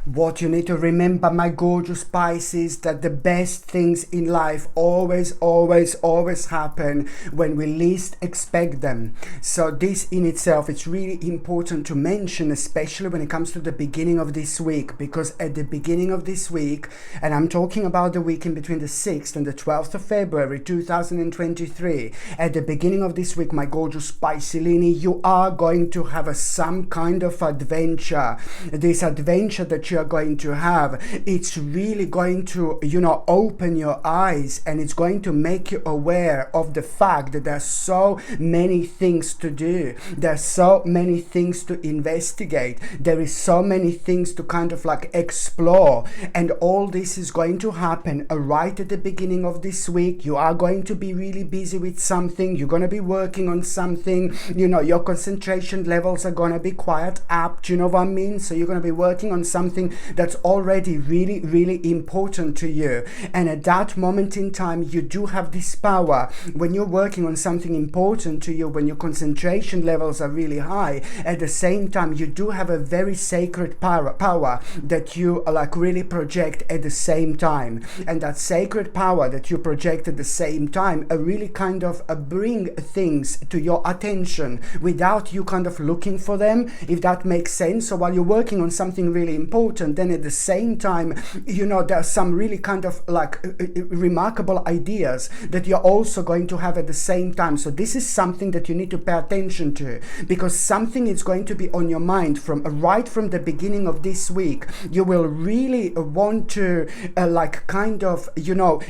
What you need to remember, my gorgeous Pisces, that the best things in life always happen when we least expect them. So this in itself, it's really important to mention, especially when it comes to the beginning of this week, because at the beginning of this week, and I'm talking about the weekend between the 6th and the 12th of February 2023, at the beginning of this week, my gorgeous Piscelini, you are going to have some kind of adventure. This adventure that you are going to have, it's really going to, open your eyes, and it's going to make you aware of the fact that there's so many things to do. There's so many things to investigate. There is so many things to kind of like explore, and all this is going to happen right at the beginning of this week. You are going to be really busy with something. You're going to be working on something. Your concentration levels are going to be quite up. Do you know what I mean? So you're going to be working on something that's already really important to you, and at that moment in time you do have this power. When you're working on something important to you, when your concentration levels are really high, at the same time you do have a very sacred power that you like really project at the same time, and that sacred power that you project at the same time really kind of bring things to your attention without you kind of looking for them, if that makes sense. So while you're working on something really important, then at the same time, there are some really kind of like remarkable ideas that you're also going to have at the same time. So this is something that you need to pay attention to, because something is going to be on your mind right from the beginning of this week. You will really want to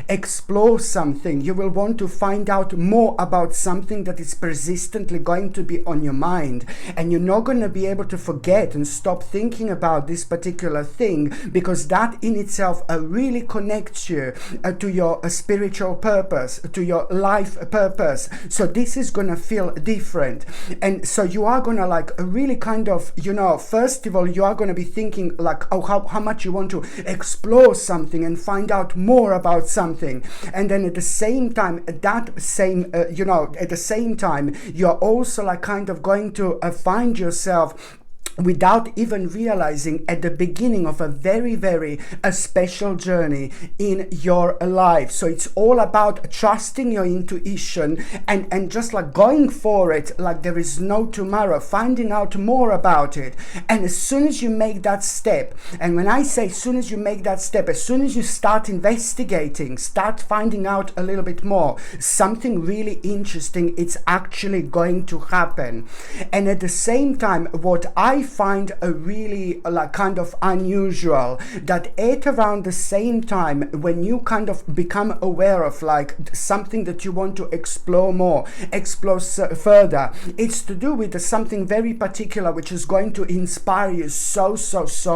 explore something. You will want to find out more about something that is persistently going to be on your mind, and you're not going to be able to forget and stop thinking about this particular thing, because that in itself really connects you to your spiritual purpose, to your life purpose. So this is going to feel different, and so you are going to like really kind of, first of all, you are going to be thinking like, oh, how much you want to explore something and find out more about something, and then at the same time, at the same time, you're also like kind of going to find yourself without even realizing at the beginning of a very special journey in your life. So it's all about trusting your intuition and just like going for it like there is no tomorrow, finding out more about it. And as soon as you make that step, and when I say as soon as you make that step, as soon as you start investigating, start finding out a little bit more, something really interesting, it's actually going to happen. And at the same time, what I find a really like kind of unusual, that at around the same time when you kind of become aware of like something that you want to explore more, further, it's to do with something very particular which is going to inspire you so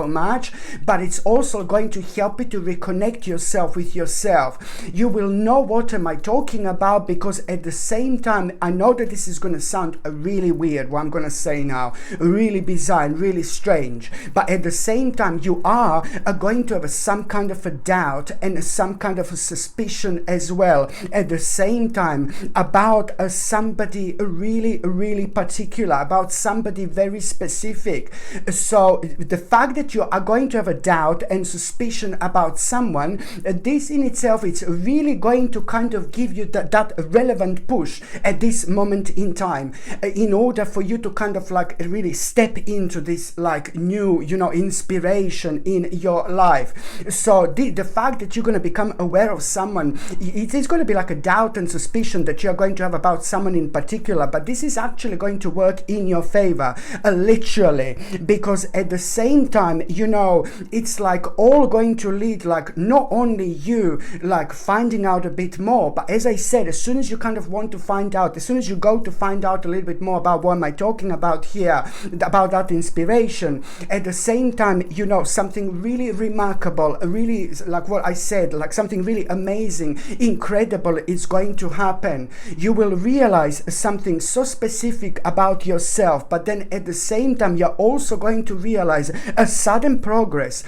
much, but it's also going to help you to reconnect yourself with yourself. You will know what am I talking about, because at the same time, I know that this is going to sound really weird, what I'm going to say now, really bizarre and really strange, but at the same time you are going to have some kind of a doubt and some kind of a suspicion as well at the same time about somebody really particular, about somebody very specific. So the fact that you are going to have a doubt and suspicion about someone, this in itself, it's really going to kind of give you that relevant push at this moment in time, in order for you to kind of like really step into this like new inspiration in your life. So the fact that you're going to become aware of someone, it is going to be like a doubt and suspicion that you're going to have about someone in particular, but this is actually going to work in your favor, literally, because at the same time, it's like all going to lead like not only you like finding out a bit more, but as I said, as soon as you kind of want to find out, as soon as you go to find out a little bit more about what am I talking about here, about that inspiration, at the same time, something really remarkable, really like what I said, like something really amazing, incredible is going to happen. You will realize something so specific about yourself, but then at the same time, you're also going to realize a sudden progress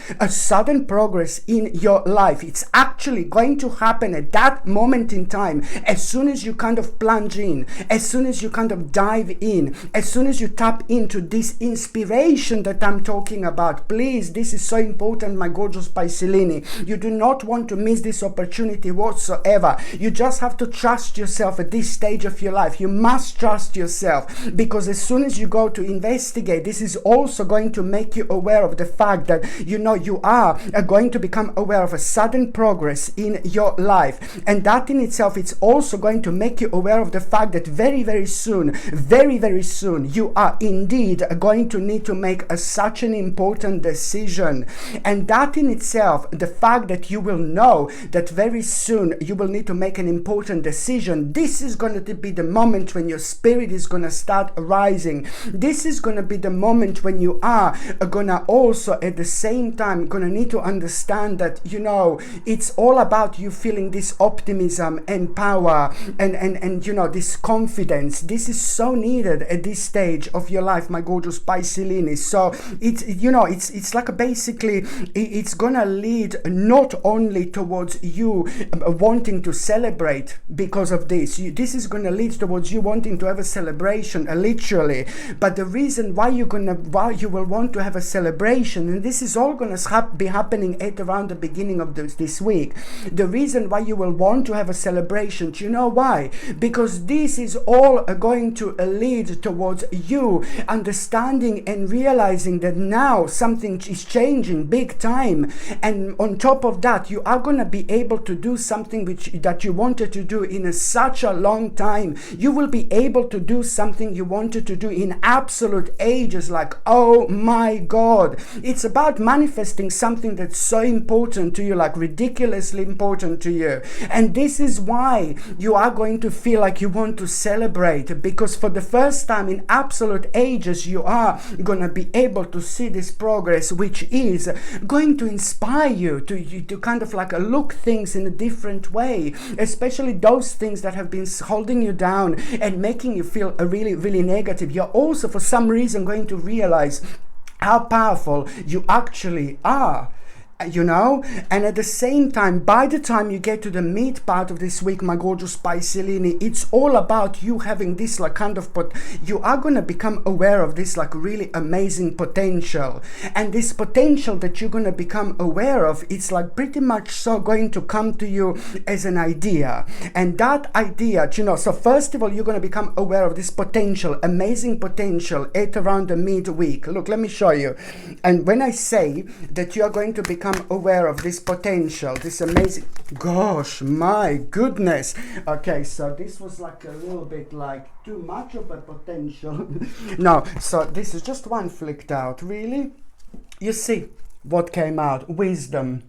in your life. It's actually going to happen at that moment in time, as soon as you kind of plunge in, as soon as you kind of dive in, as soon as you tap into this inspiration inspiration that I'm talking about. Please, this is so important, my gorgeous Piscelini. You do not want to miss this opportunity whatsoever. You just have to trust yourself at this stage of your life. You must trust yourself, because as soon as you go to investigate, this is also going to make you aware of the fact that you are going to become aware of a sudden progress in your life. And that in itself, it's also going to make you aware of the fact that very, very soon, you are indeed going to need to make such an important decision. And that in itself, the fact that you will know that very soon you will need to make an important decision, this is going to be the moment when your spirit is going to start rising. This is going to be the moment when you are going to also at the same time going to need to understand that it's all about you feeling this optimism and power and this confidence. This is so needed at this stage of your life, my gorgeous Piscelini. So it's like basically it's gonna lead not only towards you wanting to celebrate because of this. This is gonna lead towards you wanting to have a celebration, literally. But the reason why you will want to have a celebration, and this is all gonna be happening at around the beginning of this week. The reason why you will want to have a celebration, do you know why? Because this is all going to lead towards you understanding and realizing that now something is changing big time. And on top of that, you are going to be able to do something that you wanted to do in such a long time. You will be able to do something you wanted to do in absolute ages. Like, oh my God, it's about manifesting something that's so important to you, like ridiculously important to you. And this is why you are going to feel like you want to celebrate, because for the first time in absolute ages, you are going to be able to see this progress, which is going to inspire you to kind of like look things in a different way, especially those things that have been holding you down and making you feel really, really negative. You're also for some reason going to realize how powerful you actually are. And at the same time, by the time you get to the mid part of this week, my gorgeous Piscelini, it's all about you having this like kind of you are going to become aware of this like really amazing potential. And this potential that you're going to become aware of, it's like pretty much so going to come to you as an idea. And that idea, so first of all, you're going to become aware of this potential, amazing potential at around the midweek. Look, let me show you. And when I say that you are going to become aware of this potential, this amazing, gosh, my goodness. Okay, so this was like a little bit like too much of a potential. No, so this is just one flicked out, really. You see what came out? Wisdom.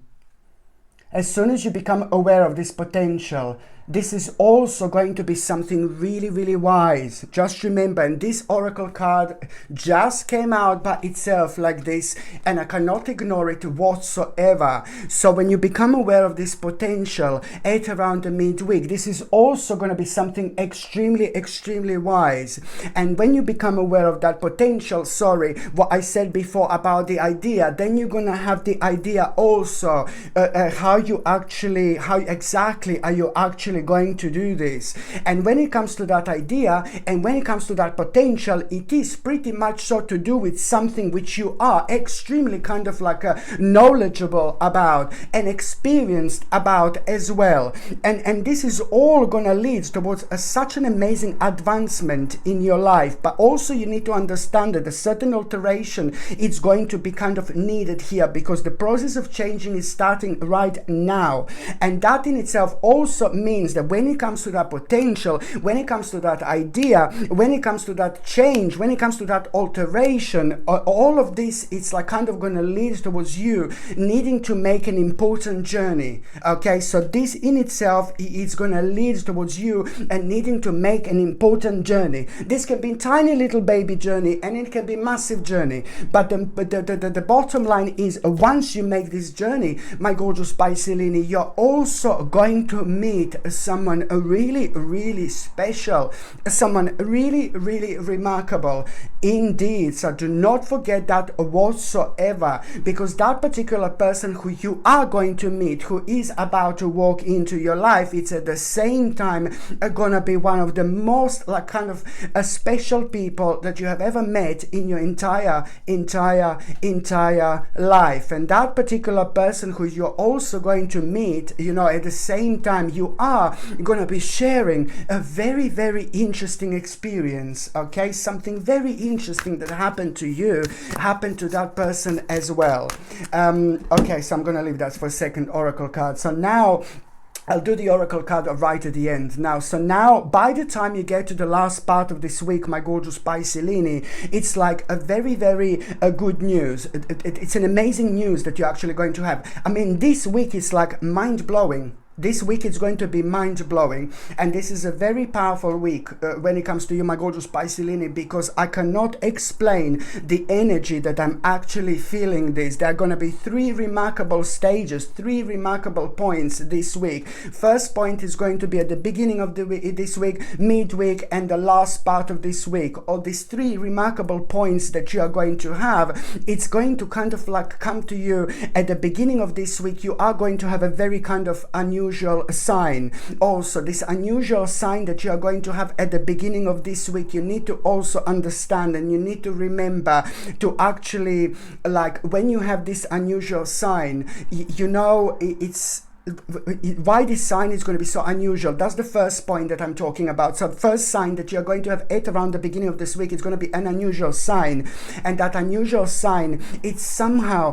As soon as you become aware of this potential, this is also going to be something really, really wise. Just remember, and this oracle card just came out by itself like this, and I cannot ignore it whatsoever. So when you become aware of this potential at around the midweek, this is also going to be something extremely, extremely wise. And when you become aware of that potential, what I said before about the idea, then you're going to have the idea also, how exactly are you actually going to do this. And when it comes to that idea and when it comes to that potential, it is pretty much so to do with something which you are extremely kind of like knowledgeable about and experienced about as well. And this is all gonna lead towards such an amazing advancement in your life. But also you need to understand that a certain alteration is going to be kind of needed here, because the process of changing is starting right now. And that in itself also means that when it comes to that potential, when it comes to that idea, when it comes to that change, when it comes to that alteration, all of this, it's like kind of going to lead towards you needing to make an important journey. Okay, so this in itself is going to lead towards you and needing to make an important journey. This can be a tiny little baby journey and it can be massive journey. But the bottom line is, once you make this journey, my gorgeous Piscelini, you're also going to meet someone really, really special, someone really, really remarkable indeed. So do not forget that whatsoever, because that particular person who you are going to meet, who is about to walk into your life, it's at the same time gonna be one of the most like kind of special people that you have ever met in your entire life. And that particular person who you're also going to meet, you know, at the same time, you are going to be sharing a very, very interesting experience. Okay, something very interesting that happened to you happened to that person as well. Okay, so I'm going to leave that for a second, oracle card. So now I'll do the oracle card right at the end now. So now, by the time you get to the last part of this week, my gorgeous Piscelini, it's like a very, very good news. It's an amazing news that you're actually going to have. I mean, this week is like mind-blowing. This week is going to be mind-blowing, and this is a very powerful week when it comes to you, my gorgeous Piscelini, because I cannot explain the energy that I'm actually feeling this. There are going to be 3 remarkable stages, 3 remarkable points this week. First point is going to be at the beginning of this week, midweek, and the last part of this week. All these 3 remarkable points that you are going to have, it's going to kind of like come to you at the beginning of this week. You are going to have a very kind of unusual sign. Also, this unusual sign that you are going to have at the beginning of this week, you need to also understand, and you need to remember to actually, like, when you have this unusual sign, you know, it's why this sign is going to be so unusual. That's the first point that I'm talking about. So first sign that you're going to have at around the beginning of this week is going to be an unusual sign, and that unusual sign, it's somehow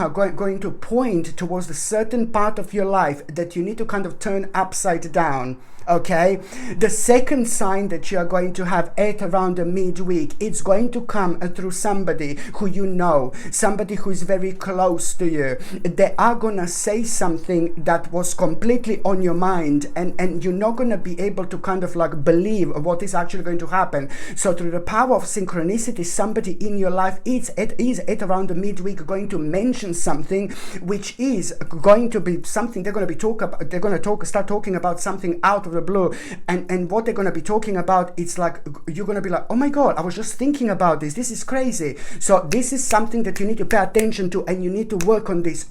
going to point towards a certain part of your life that you need to kind of turn upside down. Okay, the second sign that you are going to have at around the midweek, it's going to come through somebody who you know, somebody who is very close to you. They are gonna say something that was completely on your mind, and you're not gonna be able to kind of like believe what is actually going to happen. So through the power of synchronicity, somebody in your life is at around the midweek going to mention something which is going to be something they're going to be start talking about something out of the blue, and what they're going to be talking about, it's like you're going to be like, oh my god, I was just thinking about this is crazy. So this is something that you need to pay attention to, and you need to work on this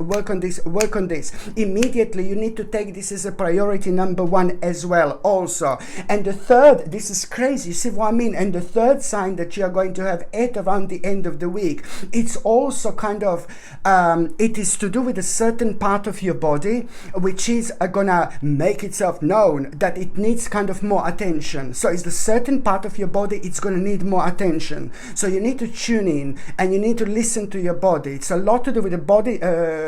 immediately. You need to take this as a priority number 1 as well also. And the third, this is crazy, you see what I mean, and the third sign that you are going to have at around the end of the week, it's also kind of it is to do with a certain part of your body which is gonna make itself known that it needs kind of more attention. So it's the certain part of your body, it's going to need more attention. So you need to tune in, and you need to listen to your body. It's a lot to do with the body,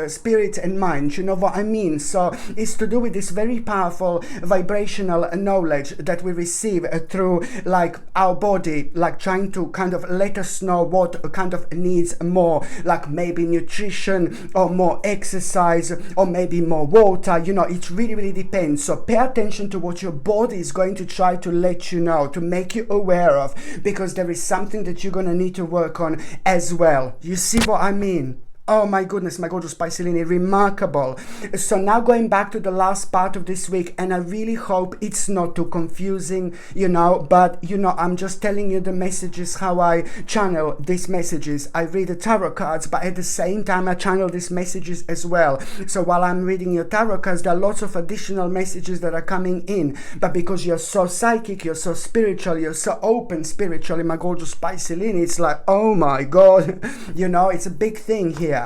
spirit and mind, you know what I mean. So it's to do with this very powerful vibrational knowledge that we receive through like our body, like trying to kind of let us know what kind of needs more, like maybe nutrition or more exercise or maybe more water, you know, it really, really depends. So pay attention to what your body is going to try to let you know, to make you aware of, because there is something that you're going to need to work on as well. You see what I mean? Oh my goodness, my gorgeous Piscelini, remarkable. So now going back to the last part of this week, and I really hope it's not too confusing, you know, but you know, I'm just telling you the messages, how I channel these messages. I read the tarot cards, but at the same time I channel these messages as well. So while I'm reading your tarot cards, there are lots of additional messages that are coming in, but because you're so psychic, you're so spiritual, you're so open spiritually, my gorgeous Piscelini, it's like, oh my god, you know, it's a big thing here.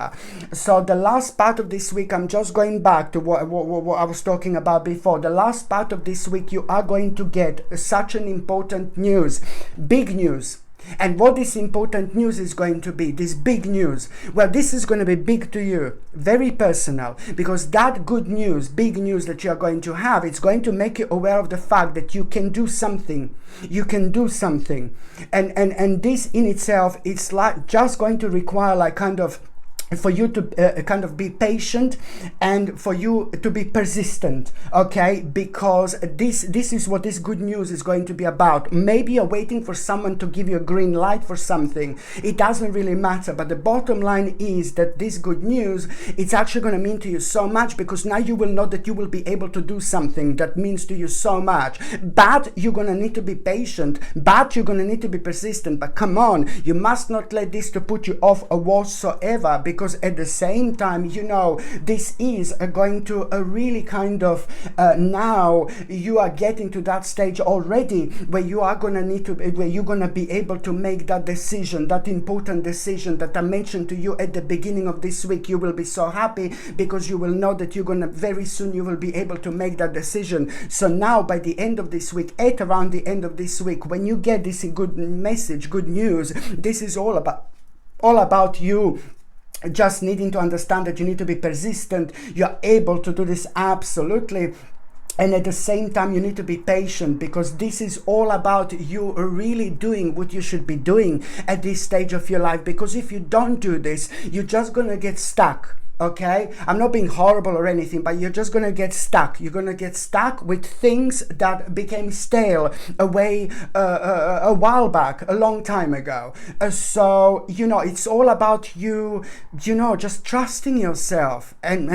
So the last part of this week, I'm just going back to what I was talking about before. The last part of this week, you are going to get such an important news, big news. And what this important news is going to be, this big news, well, this is going to be big to you, very personal, because that good news, big news that you are going to have, it's going to make you aware of the fact that you can do something. You can do something. And this in itself, it's like just going to require like kind of for you to kind of be patient and for you to be persistent, okay? Because this is what this good news is going to be about. Maybe you're waiting for someone to give you a green light for something. It doesn't really matter, but the bottom line is that this good news, it's actually going to mean to you so much, because now you will know that you will be able to do something that means to you so much. But you're going to need to be patient, but you're going to need to be persistent. But come on, you must not let this to put you off whatsoever, because at the same time, you know, this is going to really kind of now you are getting to that stage already where you are going to need to, where you're going to be able to make that decision, that important decision that I mentioned to you at the beginning of this week. You will be so happy because you will know that you're going to, very soon you will be able to make that decision. So now by the end of this week, at around the end of this week, when you get this good message, good news, this is all about you just needing to understand that you need to be persistent. You're able to do this, absolutely. And at the same time, you need to be patient, because this is all about you really doing what you should be doing at this stage of your life. Because if you don't do this, you're just going to get stuck. Okay, I'm not being horrible or anything, but you're just going to get stuck. You're going to get stuck with things that became stale away a while back, a long time ago. So, you know, it's all about you, you know, just trusting yourself and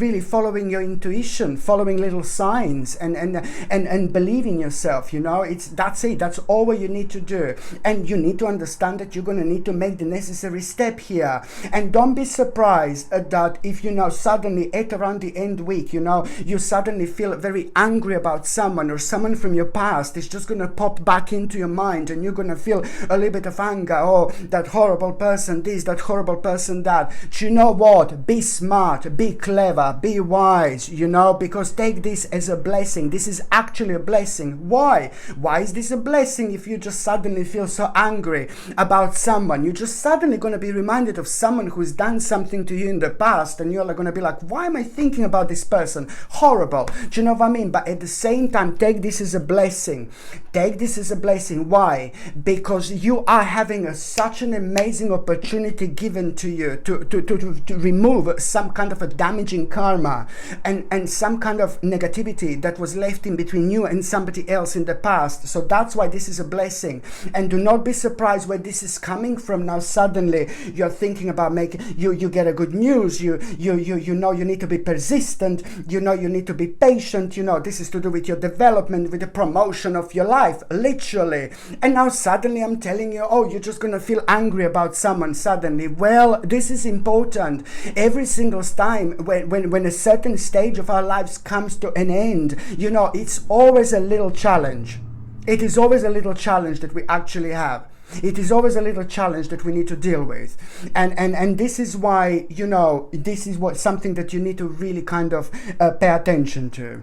really following your intuition, following little signs and believing yourself, you know. That's it. That's all what you need to do. And you need to understand that you're going to need to make the necessary step here. And don't be surprised that if, you know, suddenly at around the end week, you know, you suddenly feel very angry about someone, or someone from your past is just going to pop back into your mind, and you're going to feel a little bit of anger. Oh, that horrible person this, that horrible person that. Do you know what? Be smart, be clever, be wise, you know, because take this as a blessing. This is actually a blessing. Why is this a blessing? If you just suddenly feel so angry about someone, you're just suddenly going to be reminded of someone who's done something to you in the past, and you're going to be like, why am I thinking about this person? Horrible. Do you know what I mean? But at the same time, take this as a blessing. Take this as a blessing. Why? Because you are having such an amazing opportunity given to you to remove some kind of a damaging karma and some kind of negativity that was left in between you and somebody else in the past. So that's why this is a blessing. And do not be surprised where this is coming from. Now suddenly you're thinking about making, you get a good news, you know you need to be persistent, you know you need to be patient, you know this is to do with your development, with the promotion of your life, literally. And now suddenly I'm telling you, oh, you're just gonna feel angry about someone suddenly. Well, this is important. Every single time when a certain stage of our lives comes to an end, you know, it's always a little challenge. It is always a little challenge that we actually have. It is always a little challenge that we need to deal with. And this is why, you know, this is what something that you need to really kind of pay attention to.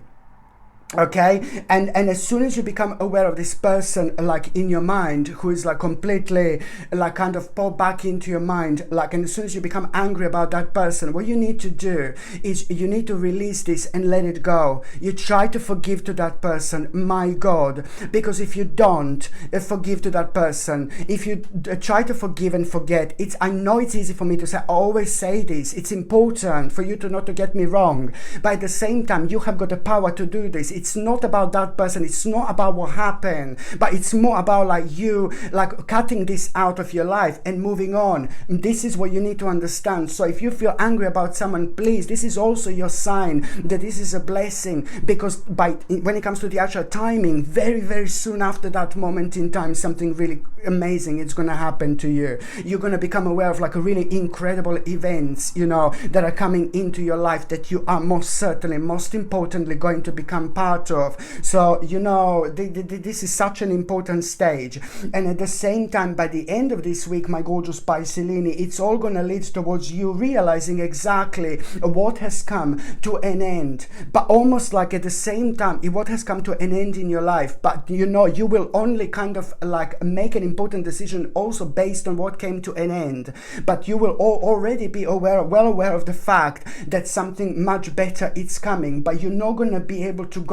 Okay, and as soon as you become aware of this person, like in your mind, who is like completely like kind of pop back into your mind, like, and as soon as you become angry about that person, what you need to do is you need to release this and let it go. You try to forgive to that person, my God, because if you don't forgive to that person, if you try to forgive and forget, I know it's easy for me to say, I always say this, it's important for you to not to get me wrong, but at the same time, you have got the power to do this. It's not about that person, it's not about what happened, but it's more about like you like cutting this out of your life and moving on. This is what you need to understand. So if you feel angry about someone, please, this is also your sign that this is a blessing, because when it comes to the actual timing, very, very soon after that moment in time, something really amazing is going to happen to you. You're going to become aware of like a really incredible events, you know, that are coming into your life that you are most certainly, most importantly, going to become part of. So, you know, this is such an important stage. And at the same time, by the end of this week, my gorgeous Piscelini, it's all going to lead towards you realizing exactly what has come to an end. But almost like at the same time, what has come to an end in your life, but you know, you will only kind of like make an important decision also based on what came to an end. But you will already be well aware of the fact that something much better is coming, but you're not going to be able to go